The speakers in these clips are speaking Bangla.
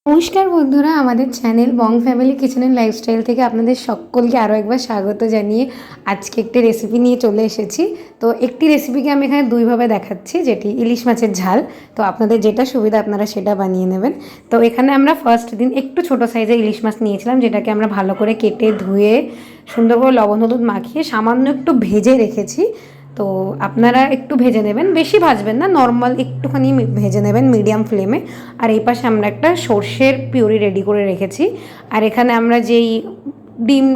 নমস্কার বন্ধুরা, আমাদের channel Bong family kitchen and lifestyle থেকে আপনাদের সকলকে আরও একবার স্বাগত জানিয়ে আজকে একটি রেসিপি নিয়ে চলে এসেছি। তো একটি রেসিপিকে আমি এখানে দুইভাবে দেখাচ্ছি, যেটি ইলিশ মাছের ঝাল। তো আপনাদের যেটা সুবিধা আপনারা সেটা বানিয়ে নেবেন। তো এখানে আমরা ফার্স্ট দিন একটু ছোটো সাইজের ইলিশ মাছ নিয়েছিলাম, যেটাকে আমরা ভালো করে কেটে ধুয়ে সুন্দর করে লবণ হলুদ মাখিয়ে সামান্য একটু ভেজে রেখেছি। তো আপনারা একটু ভেজে নেবেন, বেশি ভাজবেন না, নর্মাল একটুখানি ভেজে নেবেন মিডিয়াম ফ্লেমে। আর এই পাশে আমরা একটা সর্ষের পিউরি রেডি করে রেখেছি। আর এখানে আমরা যেই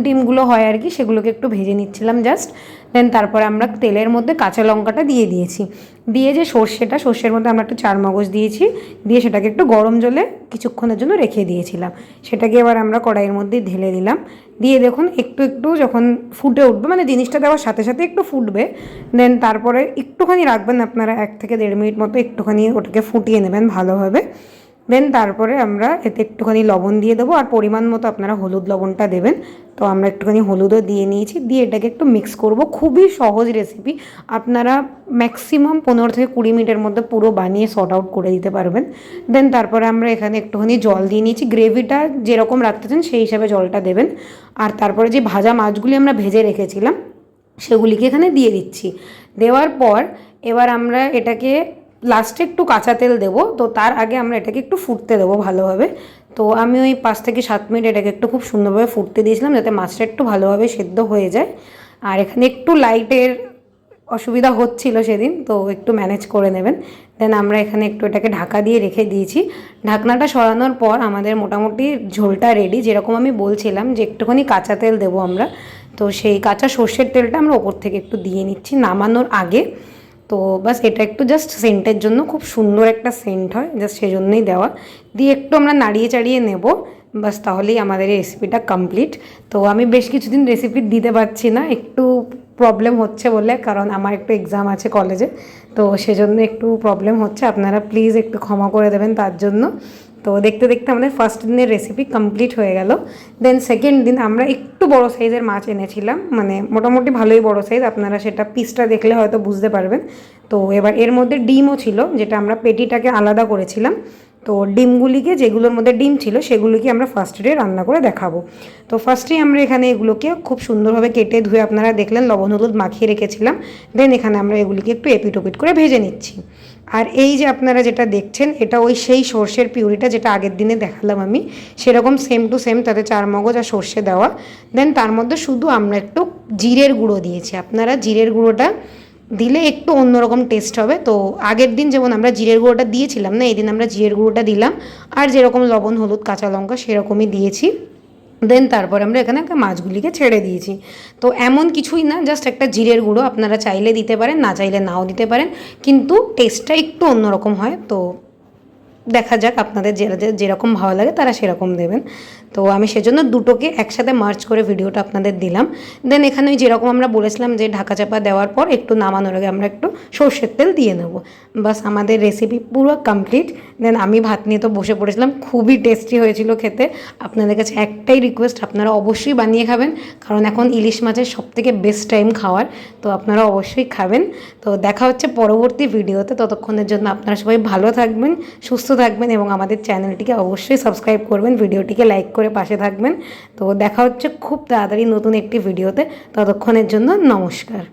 ডিমগুলো হয় আর কি, সেগুলোকে একটু ভেজে নিচ্ছিলাম জাস্ট। দেন তারপরে আমরা তেলের মধ্যে কাঁচা লঙ্কাটা দিয়ে দিয়েছি। দিয়ে যে সর্ষের মধ্যে আমরা একটু চারমগজ দিয়েছি, দিয়ে সেটাকে একটু গরম জলে কিছুক্ষণের জন্য রেখে দিয়েছিলাম। সেটাকে এবার আমরা কড়াইয়ের মধ্যে ঢেলে দিলাম। দিয়ে দেখুন একটু একটু যখন ফুটে উঠবে, মানে জিনিসটা দেওয়ার সাথে সাথে একটু ফুটবে, দেন তারপরে একটুখানি রাখবেন আপনারা 1 থেকে 1.5 মিনিট মতো, একটুখানি ওটাকে ফুটিয়ে নেবেন ভালোভাবে। দেন তারপরে আমরা এতে একটুখানি লবণ দিয়ে দেবো, আর পরিমাণ মতো আপনারা হলুদ লবণটা দেবেন। তো আমরা একটুখানি হলুদও দিয়ে নিয়েছি, দিয়ে এটাকে একটু মিক্স করব। খুবই সহজ রেসিপি, আপনারা ম্যাক্সিমাম 15 থেকে 20 মিনিটের মধ্যে পুরো বানিয়ে সর্ট আউট করে দিতে পারবেন। দেন তারপরে আমরা এখানে একটুখানি জল দিয়ে নিয়েছি, গ্রেভিটা যেরকম রাখতে চান সেই হিসাবে জলটা দেবেন। আর তারপরে যে ভাজা মাছগুলি আমরা ভেজে রেখেছিলাম সেগুলিকে এখানে দিয়ে দিচ্ছি। দেওয়ার পর এবার আমরা এটাকে লাস্টে একটু কাঁচা তেল দেবো। তো তার আগে আমরা এটাকে একটু ফুটতে দেবো ভালোভাবে। তো আমি ওই 5 থেকে 7 মিনিট এটাকে একটু খুব সুন্দরভাবে ফুটতে দিয়েছিলাম, যাতে মাছটা একটু ভালোভাবে সেদ্ধ হয়ে যায়। আর এখানে একটু লাইটের অসুবিধা হচ্ছিল সেদিন, তো একটু ম্যানেজ করে নেবেন। দেন আমরা এখানে একটু এটাকে ঢাকা দিয়ে রেখে দিয়েছি। ঢাকনাটা সরানোর পর আমাদের মোটামুটি ঝোলটা রেডি। যেরকম আমি বলছিলাম যে একটুখানি কাঁচা তেল দেবো আমরা, তো সেই কাঁচা সর্ষের তেলটা আমরা ওপর থেকে একটু দিয়ে নিচ্ছি নামানোর আগে। তো বাস এটা একটু জাস্ট সেন্টের জন্য, খুব সুন্দর একটা সেন্ট হয়, জাস্ট সেজন্যই দেওয়া। দিয়ে একটু আমরা নাড়িয়ে চাড়িয়ে নেব, বাস তাহলেই আমাদের এই রেসিপিটা কমপ্লিট। তো আমি বেশ কিছুদিন রেসিপি দিতে পারছি না, একটু প্রবলেম হচ্ছে বলে, কারণ আমার একটু এক্সাম আছে কলেজে, তো সেজন্য একটু প্রবলেম হচ্ছে। আপনারা প্লিজ একটু ক্ষমা করে দেবেন তার জন্য। তো দেখতে দেখতে আমাদের ফার্স্ট দিনের রেসিপি কমপ্লিট হয়ে গেল। দেন সেকেন্ড দিন আমরা একটু বড় সাইজের মাছ এনেছিলাম, মানে মোটামুটি ভালোই বড় সাইজ, আপনারা সেটা পিসটা দেখলে হয়তো বুঝতে পারবেন। তো এবার এর মধ্যে ডিমও ছিল, যেটা আমরা পেটিটাকে আলাদা করেছিলাম। তো ডিমগুলিকে, যেগুলোর মধ্যে ডিম ছিল সেগুলিকে আমরা ফার্স্ট ডে রান্না করে দেখাবো। তো ফার্স্টেই আমরা এখানে এগুলোকে খুব সুন্দরভাবে কেটে ধুয়ে আপনারা দেখলেন লবণ হলুদ মাখিয়ে রেখেছিলাম। দেন এখানে আমরা এগুলিকে একটু এপিট ওপিট করে ভেজে নিচ্ছি। আর এই যে আপনারা যেটা দেখছেন, এটা ওই সেই সর্ষের পিউরিটা যেটা আগের দিনে দেখালাম আমি, সেরকম সেম টু সেম, তাতে চারমগজ আর সর্ষে দেওয়া। দেন তার মধ্যে শুধু আমরা একটু জিরের গুঁড়ো দিয়েছি। আপনারা জিরের গুঁড়োটা দিলে একটু অন্যরকম টেস্ট হবে। তো আগের দিন যেমন আমরা জিরের গুঁড়োটা দিয়েছিলাম না, এই দিন আমরা জিরের গুঁড়োটা দিলাম। আর যেরকম লবণ হলুদ কাঁচা লঙ্কা সেরকমই দিয়েছি। দেন তারপর আমরা এখানে মাছগুলিকে ছেড়ে দিয়েছি। তো এমন কিছুই না, জাস্ট একটা জিরের গুঁড়ো, আপনারা চাইলে দিতে পারেন, না চাইলে নাও দিতে পারেন, কিন্তু টেস্টটা একটু অন্যরকম হয়। তো দেখা যাক, আপনাদের যেরকম ভালো লাগে তারা সেরকম দেবেন। তো আমি সেজন্য দুটোকে একসাথে মার্চ করে ভিডিওটা আপনাদের দিলাম। দেন এখানে যেরকম আমরা বলেছিলাম যে ঢাকা চাপা দেওয়ার পর একটু নামানোর আগে আমরা একটু সর্ষের তেল দিয়ে নেব। বাস আমাদের রেসিপি পুরো কমপ্লিট। দেন আমি ভাত নিয়ে তো বসে পড়েছিলাম, খুবই টেস্টি হয়েছিল খেতে। আপনাদের কাছে একটাই রিকোয়েস্ট, আপনারা অবশ্যই বানিয়ে খাবেন, কারণ এখন ইলিশ মাছের সবথেকে বেস্ট টাইম খাওয়ার। তো আপনারা অবশ্যই খাবেন। তো দেখা হচ্ছে পরবর্তী ভিডিওতে, ততক্ষণের জন্য আপনারা সবাই ভালো থাকবেন, সুস্থ থাকবেন, এবং আমাদের চ্যানেলটিকে অবশ্যই সাবস্ক্রাইব করবেন, ভিডিওটিকে লাইক করে পাশে থাকবেন। তো দেখা হচ্ছে খুব তাড়াতাড়ি নতুন একটি ভিডিওতে, ততক্ষণের জন্য নমস্কার।